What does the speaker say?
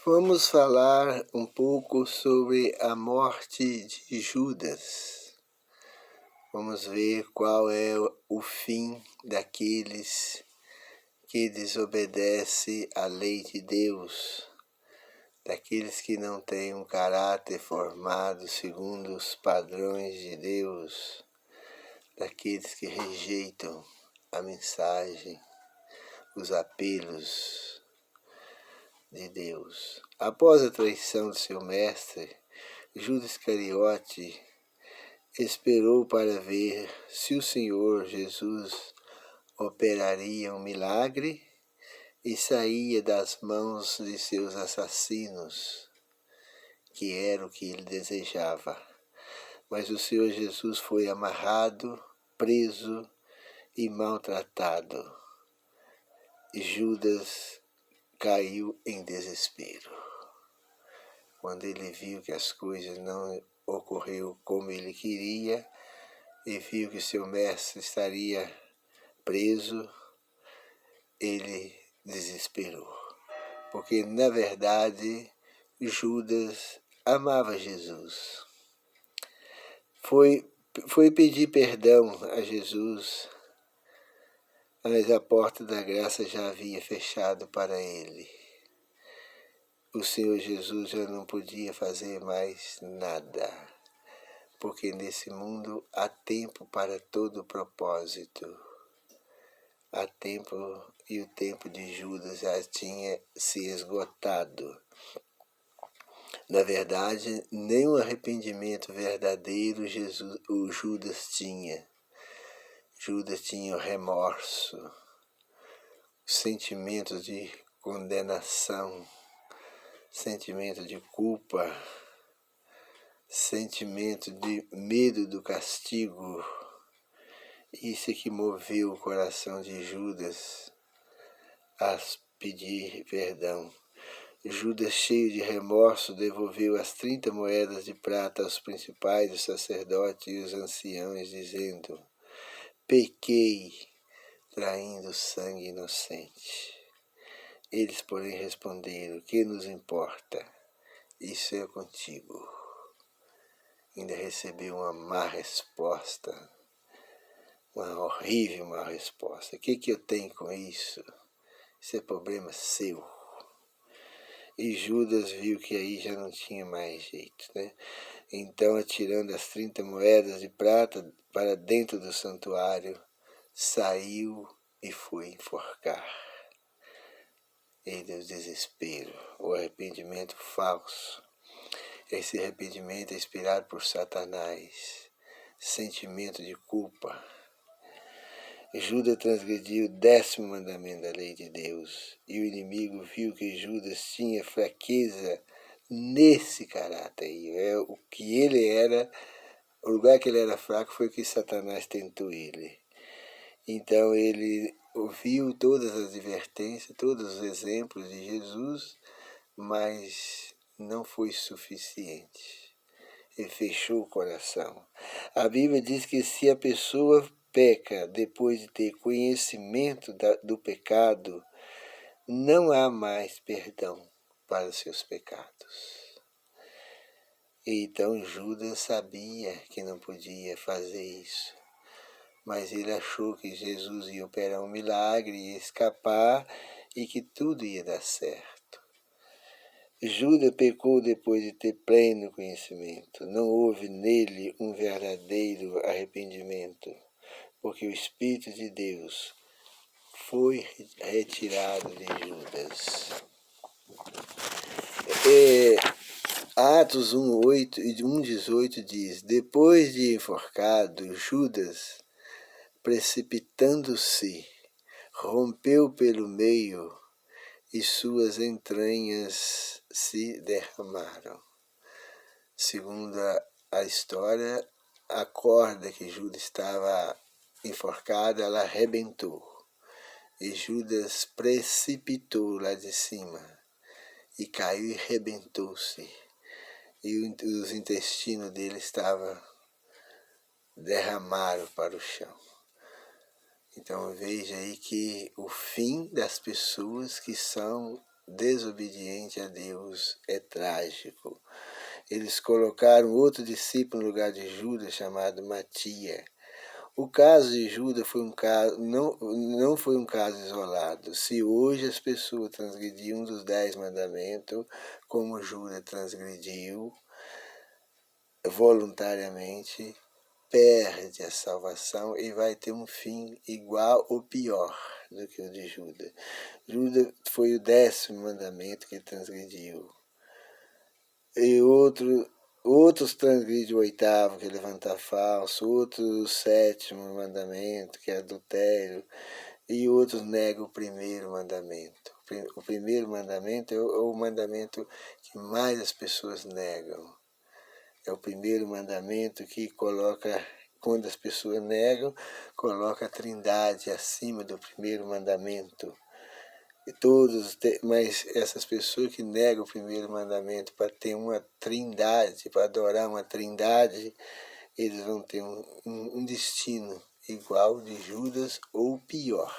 Vamos falar um pouco sobre a morte de Judas. Vamos ver qual é o fim daqueles que desobedecem à lei de Deus, daqueles que não têm um caráter formado segundo os padrões de Deus, daqueles que rejeitam a mensagem, os apelos de Deus. Após a traição de seu mestre, Judas Iscariote esperou para ver se o Senhor Jesus operaria um milagre e saía das mãos de seus assassinos, que era o que ele desejava. Mas o Senhor Jesus foi amarrado, preso e maltratado. E Judas caiu em desespero. Quando ele viu que as coisas não ocorreu como ele queria, e viu que seu mestre estaria preso, ele desesperou. Porque, na verdade, Judas amava Jesus. Foi pedir perdão a Jesus, mas a porta da graça já havia fechado para ele. O Senhor Jesus já não podia fazer mais nada, porque nesse mundo há tempo para todo propósito. Há tempo, e o tempo de Judas já tinha se esgotado. Na verdade, nem um arrependimento verdadeiro o Judas tinha. Judas tinha o remorso, sentimento de condenação, sentimento de culpa, sentimento de medo do castigo. Isso é que moveu o coração de Judas a pedir perdão. Judas, cheio de remorso, devolveu as 30 moedas de prata aos principais, os sacerdotes e os anciãos, dizendo: pequei, traindo sangue inocente. Eles, porém, responderam: que nos importa? Isso é contigo. Ainda recebeu uma má resposta, uma horrível má resposta. O que eu tenho com isso? Isso é problema seu. E Judas viu que aí já não tinha mais jeito, né? Então, atirando as 30 moedas de prata para dentro do santuário, saiu e foi enforcar. E deu desespero, o arrependimento falso. Esse arrependimento é inspirado por Satanás, sentimento de culpa. Judas transgrediu o 10º mandamento da lei de Deus, e o inimigo viu que Judas tinha fraqueza nesse caráter. O que ele era, o lugar que ele era fraco foi que Satanás tentou ele. Então ele ouviu todas as advertências, todos os exemplos de Jesus, mas não foi suficiente. Ele fechou o coração. A Bíblia diz que se a pessoa peca depois de ter conhecimento do pecado, não há mais perdão para os seus pecados. Então Judas sabia que não podia fazer isso, mas ele achou que Jesus ia operar um milagre, ia escapar e que tudo ia dar certo. Judas pecou depois de ter pleno conhecimento. Não houve nele um verdadeiro arrependimento, porque o Espírito de Deus foi retirado de Judas. Atos 1:8 e 1:18 diz: depois de enforcado, Judas, precipitando-se, rompeu pelo meio e suas entranhas se derramaram. Segundo a história, a corda que Judas estava enforcado, ela arrebentou. E Judas precipitou lá de cima e caiu e arrebentou-se. E os intestinos dele estavam derramados para o chão. Então veja aí que o fim das pessoas que são desobediente a Deus é trágico. Eles colocaram outro discípulo no lugar de Judas, chamado Matias. O caso de Judas foi não foi um caso isolado. Se hoje as pessoas transgrediam um dos 10 mandamentos, como Judas transgrediu voluntariamente, perde a salvação e vai ter um fim igual ou pior do que o de Judas. Judas foi o 10º mandamento que ele transgrediu. E outros transgridem o 8º, que é levantar falso, outros o 7º mandamento, que é adultério, e outros negam o 1º mandamento. O 1º mandamento é o mandamento que mais as pessoas negam. É o 1º mandamento que coloca, quando as pessoas negam, coloca a Trindade acima do 1º mandamento. Mas essas pessoas que negam o 1º mandamento para ter uma Trindade, para adorar uma Trindade, eles vão ter um destino igual de Judas ou pior.